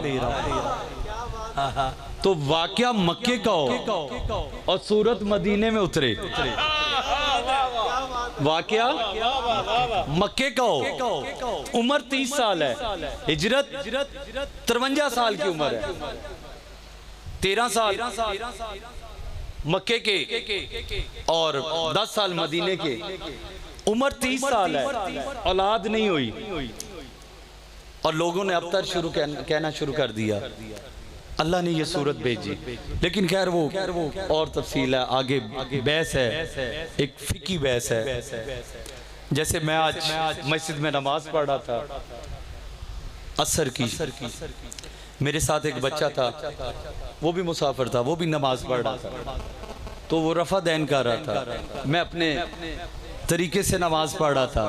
तो वाकया मक्के का हो और सूरत मदीने में उतरे? वाकया मक्के का हो, उम्र 30 साल है, हिजरत 53 साल की उम्र है, 13 साल मक्के के और 10 साल मदीने के, उम्र 30 साल है, औलाद नहीं हुई और लोगों ने अबतर कहना शुरू कर दिया। अल्लाह ने ये सूरत भेजी। लेकिन खैर वो और तफसील है, आगे बहस है, एक फिकी बहस है। जैसे मैं आज मस्जिद में नमाज पढ़ रहा था असर की, मेरे साथ एक बच्चा था, वो भी मुसाफिर था, वो भी नमाज पढ़ रहा था, तो वो रफा दैन कर रहा था, मैं अपने तरीके से नमाज पढ़ रहा था।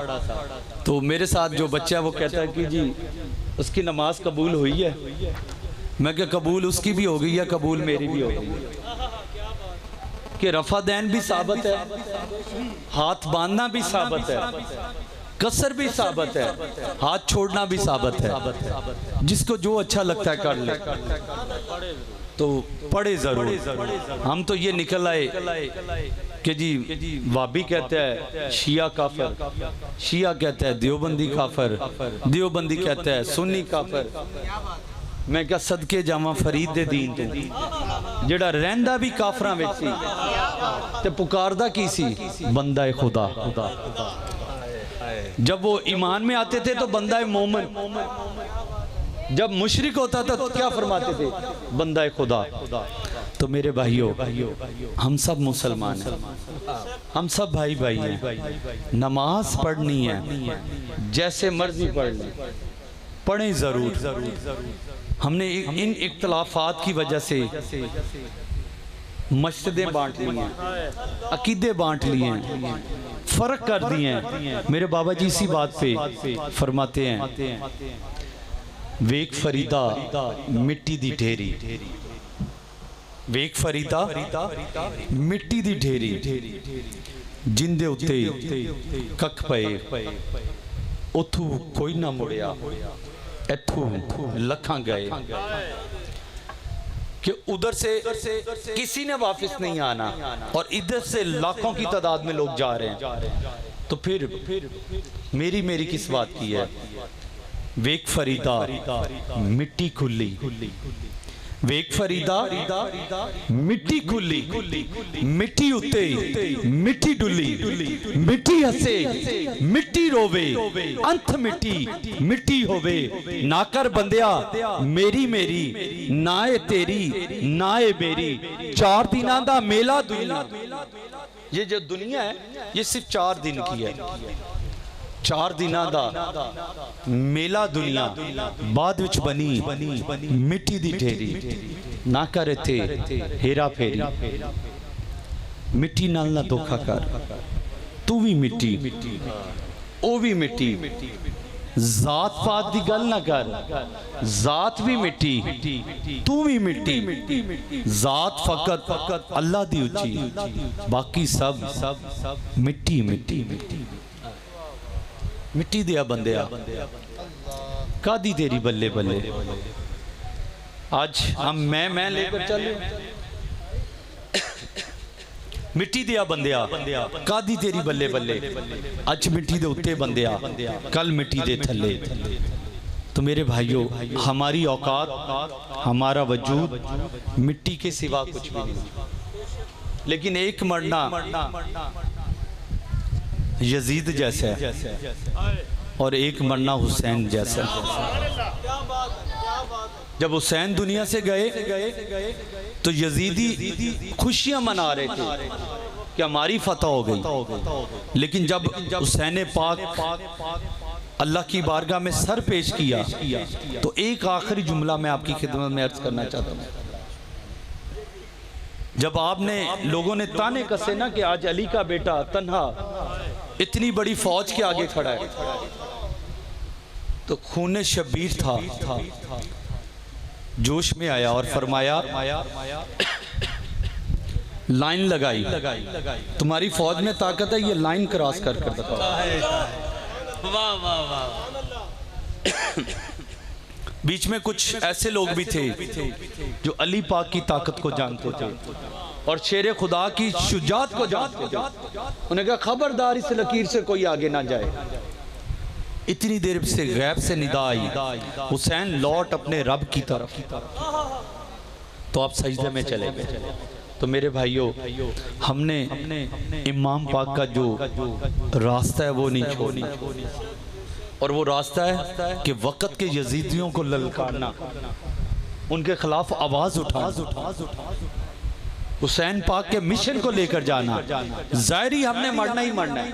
तो मेरे साथ जो बच्चा है वो कहता है कि जी उसकी नमाज कबूल हुई है। मैं क्या, कबूल उसकी भी हो गई है, कबूल मेरी भी हो गई है। कि रफा दैन भी साबित है, हाथ बांधना भी साबित है, कसर भी साबित है, हाथ छोड़ना भी साबित है। जिसको जो अच्छा लगता है कर ले, तो पढ़े जरूर। हम तो ये निकल आए कि जी वाबी कहता है शिया काफर, शिया कहता है देवबंदी काफर, देवबंदी कहता है सुन्नी काफर। मैं क्या सदके जावा फरीद दे दीन तो जेड़ा रहंदा भी काफरां विच सी ते पुकारदा की सी, बंदा है खुदा। जब वो ईमान में आते थे तो बंदा है मोमिन, जब मुशरिक होता था तो क्या फरमाते थे? बंदा है खुदा। तो मेरे भाइयों, हम सब मुसलमान हैं, हम सब भाई भाई हैं। नमाज पढ़नी है, जैसे मर्जी पढ़ लें, पढ़ें जरूर। हमने इन इख्तलाफात की वजह से मस्जिदें बांट ली हैं, अकीदे बांट लिए हैं, फर्क कर दिए हैं। मेरे बाबा जी इसी बात पे फरमाते हैं, वेख फरीदा मिट्टी दी ढेरी, वेख फरीदा मिट्टी दी ढेरी, जिंदे उत्ते कख पे उथू कोई ना मुड़िया, इथू लखां गए। कि उधर से किसी ने वापस नहीं आना और इधर से लाखों की तादाद में लोग जा रहे हैं, तो फिर मेरी किस बात की है? वेख फरीदा मिट्टी खुली, वेख फरीदा मिट्टी खुली मिट्टी उत्ते मिट्टी डुली मिट्टी हसे मिट्टी रोवे अंत मिट्टी मिट्टी होवे ना कर बंदिया मेरी मेरी ना है तेरी ना है मेरी। 4 दिना दा मेला दुनिया, ये जो दुनिया है ये सिर्फ 4 दिन की है। 4 दिना दा मेला दुनिया बाद विच बनी मिट्टी दी ढेरी। ना कर इत्थे हेरा फेरी, मिट्टी नाल ना धोखा कर, तू भी मिट्टी ओ भी मिट्टी। जात पात दी गल ना कर, जात भी मिट्टी तू भी मिट्टी। जात फकत अल्लाह दी उची, बाकी सब मिट्टी मिट्टी मिट्टी दिया बंदिया कादी तेरी बल्ले बल्ले। आज हम मैं लेकर चले मिट्टी दिया बंदिया कादी तेरी बल्ले बल्ले। अज मिट्टी दे उत्ते बंदिया कल मिट्टी दे थल्ले। तो मेरे भाइयों, हमारी औकात हमारा वजूद मिट्टी के सिवा कुछ भी नहीं। लेकिन एक मरना यजीद जैसा है और एक मरना हुसैन जैसा है। जब हुसैन दुनिया से गए तो यजीदी खुशियां मना रहे थे कि हमारी फतह हो गई। लेकिन जब हुसैन पाक अल्लाह की बारगाह में सर पेश किया तो एक आखिरी जुमला मैं आपकी खिदमत में अर्ज करना चाहता हूँ। जब आपने लोगों ने ताने कसे ना कि आज अली का बेटा तन्हा इतनी बड़ी फौज के आगे खड़ा है, तो खून शबीर था, जोश में आया और फरमाया लाइन लगाई, तुम्हारी फौज में ताकत है, ये लाइन क्रॉस कर कर बताओ। वाह वाह वाह। बीच में कुछ ऐसे लोग भी थे जो अली पाक की ताकत को जानते थे और शेर खुदा की शुजात को जानते थे। उन्हें कहा खबरदार इस लकीर से कोई आगे ना जाए। इतनी देर से गैब से निदा आई, हुसैन लौट अपने रब की तरफ, तो आप सजदे में चले गए। तो मेरे भाइयों, हमने इमाम पाक का जो रास्ता है वो नहीं छोड़ना, और वो रास्ता है कि वक़्त के यजीदियों को ललकारना, उनके खिलाफ आवाज उठाना, हुसैन पाक के मिशन को लेकर जाना। जाहिर हमने मरना ही मरना है,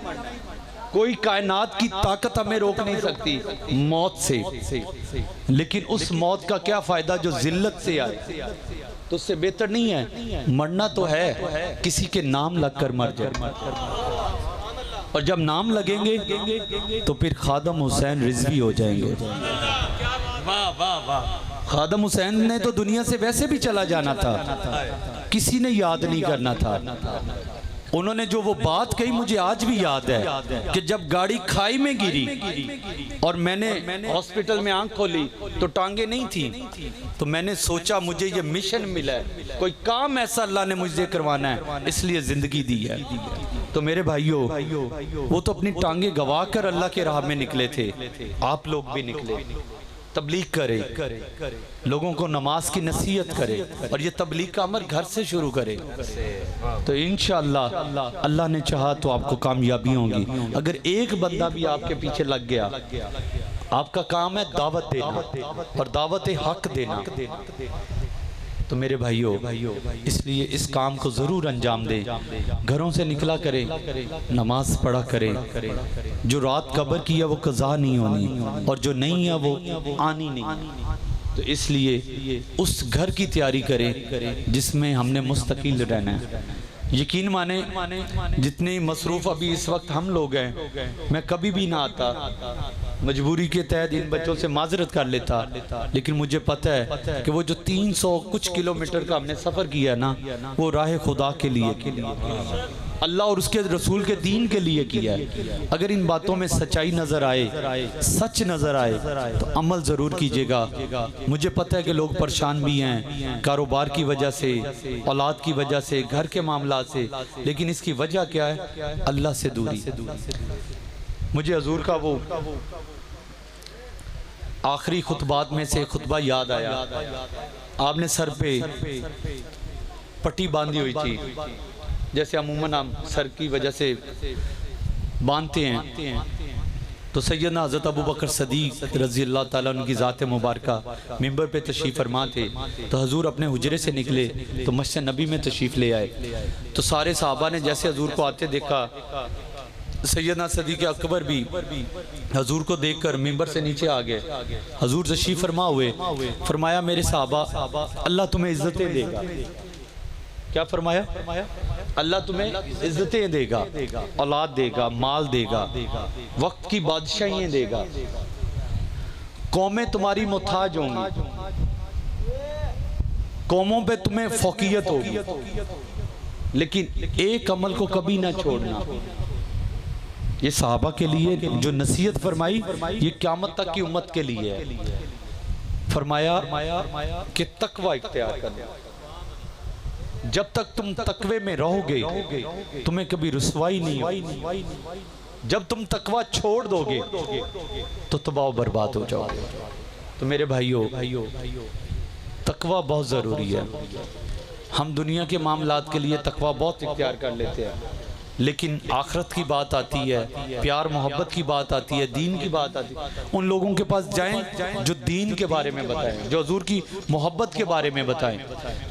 कोई कायनात की ताकत हमें रोक नहीं सकती मौत से। लेकिन उस मौत का क्या फायदा जो जिल्लत से आए, तो उससे बेहतर नहीं है मरना तो है किसी के नाम लगकर मर जाए। और जब नाम लगेंगे तो फिर खादम हुसैन रिजवी हो जाएंगे। वाह वाह वाह। खादम हुसैन ने तो दुनिया से वैसे भी चला जाना था, किसी ने याद नहीं करना था। उन्होंने जो वो बात कही मुझे आज भी याद है कि जब गाड़ी खाई में गिरी और मैंने हॉस्पिटल में आंख खोली तो टांगे नहीं थी, तो मैंने सोचा मुझे ये मिशन मिला है, कोई काम ऐसा अल्लाह ने मुझे करवाना है, इसलिए जिंदगी दी है। तो मेरे भाइयों, वो तो अपनी टांगे गवा कर अल्लाह के राह में निकले थे, आप लोग भी निकले। तबलीग करे, लोगों को नमाज की नसीहत करे, और ये तबलीग का अमर घर से शुरू करे, तो इंशाअल्लाह अल्लाह ने चाहा तो आपको कामयाबी होगी। अगर एक बंदा भी आपके पीछे लग गया, आपका काम है दावत देना और दावत हक देना। तो मेरे भाइयों, इसलिए इस काम को ज़रूर अंजाम दें। घरों से निकला करें, नमाज पढ़ा करें। जो रात कब्र की है वो कज़ा नहीं होनी, और जो नहीं है वो आनी नहीं। तो इसलिए उस घर की तैयारी करें जिसमें हमने मुस्तकिल रहना है। यकीन माने, जितने मसरूफ़ अभी इस वक्त हम लोग हैं, मैं कभी भी ना आता, मजबूरी के तहत इन बच्चों से माजरत कर लेता, लेकिन मुझे पता है कि वो जो 300 कुछ किलोमीटर का हमने सफ़र किया ना, वो राह खुदा के लिए, अल्लाह और उसके रसूल के दीन के लिए किया है। अगर इन बातों में सच्चाई नज़र आए, सच नज़र आए, तो अमल ज़रूर कीजिएगा। मुझे पता है कि लोग परेशान भी हैं कारोबार की वजह से, औलाद की वजह से, घर के मामला से, लेकिन इसकी वजह क्या है? अल्लाह से दूरी। मुझे हजूर का वो आखिरी खुतबात में से खुतबा याद आया। आपने सर पे पट्टी बांधी हुई थी, जैसे अमूमन हम सर की वजह से बांधते हैं। तो सैयदना हज़रत अबू बकर सदीक रज़ी अल्लाह ताला उनकी ज़ात मुबारका मिंबर पे तशरीफ़ फरमा थे। तो हजूर अपने हुजरे से निकले तो मस्जिद नबी में तशरीफ़ ले आए। तो सारे सहाबा ने जैसे हजूर को आते देखा, सैयदना सदीक अकबर भी हजूर को देखकर मिंबर से नीचे आ गए। हजूर तशरीफ़ फरमा हुए, फरमाया मेरे सहाबा अल्लाह तुम्हें इज्जतें देगा। क्या फरमाया? अल्लाह तुम्हें इज्जतें देगा, औलाद देगा, माल देगा, वक्त की बादशाहियाँ देगा, कौमें तुम्हारी मुताज होंगी, कौमों पे तुम्हें फौकियत होगी, लेकिन एक अमल को कभी ना छोड़ना। ये सहाबा के लिए जो नसीहत फरमाई, ये क़यामत तक की उम्मत के लिए है। फरमाया कि तकवा इख्तियार करना। जब तक तुम तकवे में रहोगे तुम्हें कभी रुसवाई नहीं होगी। जब तुम तकवा छोड़ दोगे तो तबाह बर्बाद हो जाओगे। तो मेरे भाइयों, तकवा बहुत ज़रूरी है। हम दुनिया के मामलात के लिए तकवा बहुत इख्तियार कर लेते हैं, लेकिन आखिरत की बात आती है, प्यार मोहब्बत की बात आती है, दीन की बात आती है, उन लोगों के पास जाएं जो दीन के बारे में बताएं, जो हुजूर की मोहब्बत के बारे में बताएं,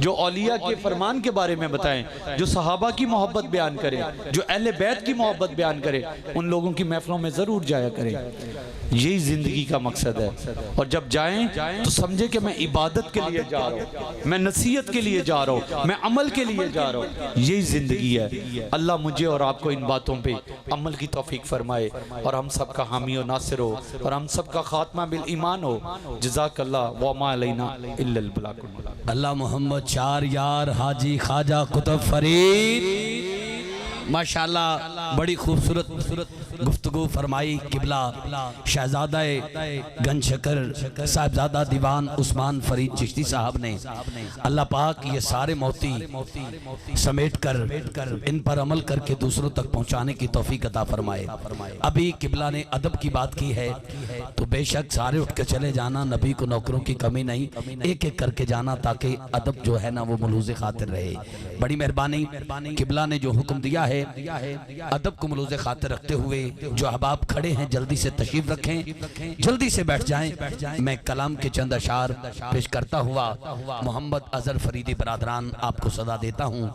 जो औलिया के फरमान के बारे में बताएं, जो सहाबा की मोहब्बत बयान करें, जो अहले बैत की मोहब्बत बयान करें। उन लोगों की महफिलों में ज़रूर जाया करें। यही ज़िंदगी का मकसद है। और जब जाएं तो समझे कि मैं इबादत के लिए जा रहा हूँ, मैं नसीहत के लिए जा रहा हूँ, मैं अमल के लिए जा रहा हूँ। यही ज़िंदगी है। अल्लाह मुझे और आपको इन बातों पे अमल की तौफीक फरमाए और हम सब का हामी और नासिर हो और हम सब का खात्मा बिल ईमान हो। जज़ाकल्लाह व मा अलैना इल्लल बलागुल। अल्लाह मोहम्मद चार यार हाजी ख्वाजा कुतुब फरीद माशाल्लाह बड़ी खूबसूरत गुफ्तगू फरमाई। किबला शहजादा गंजशकर साहबजादा दीवान उस्मान फरीद चिश्ती साहब ने अल्लाह पाक ये सारे मोती समेट कर इन पर अमल करके दूसरों तक पहुंचाने की तौफीक अता फरमाए। अभी किबला ने अदब की बात की है, तो बेशक सारे उठ के चले जाना, नबी को नौकरों की कमी नहीं, एक एक करके जाना ताकि अदब जो है ना वो मलूज़ खातिर रहे। बड़ी मेहरबानी। किबला ने जो हुक्म दिया है अदब को मलूज़ खातिर रखते हुए जो अहबाब खड़े हैं जल्दी से तशरीफ रखें, जल्दी से बैठ जाएं। मैं कलाम के चंद अशार पेश करता हुआ मोहम्मद अजहर फरीदी बरादरान आपको सदा देता हूँ।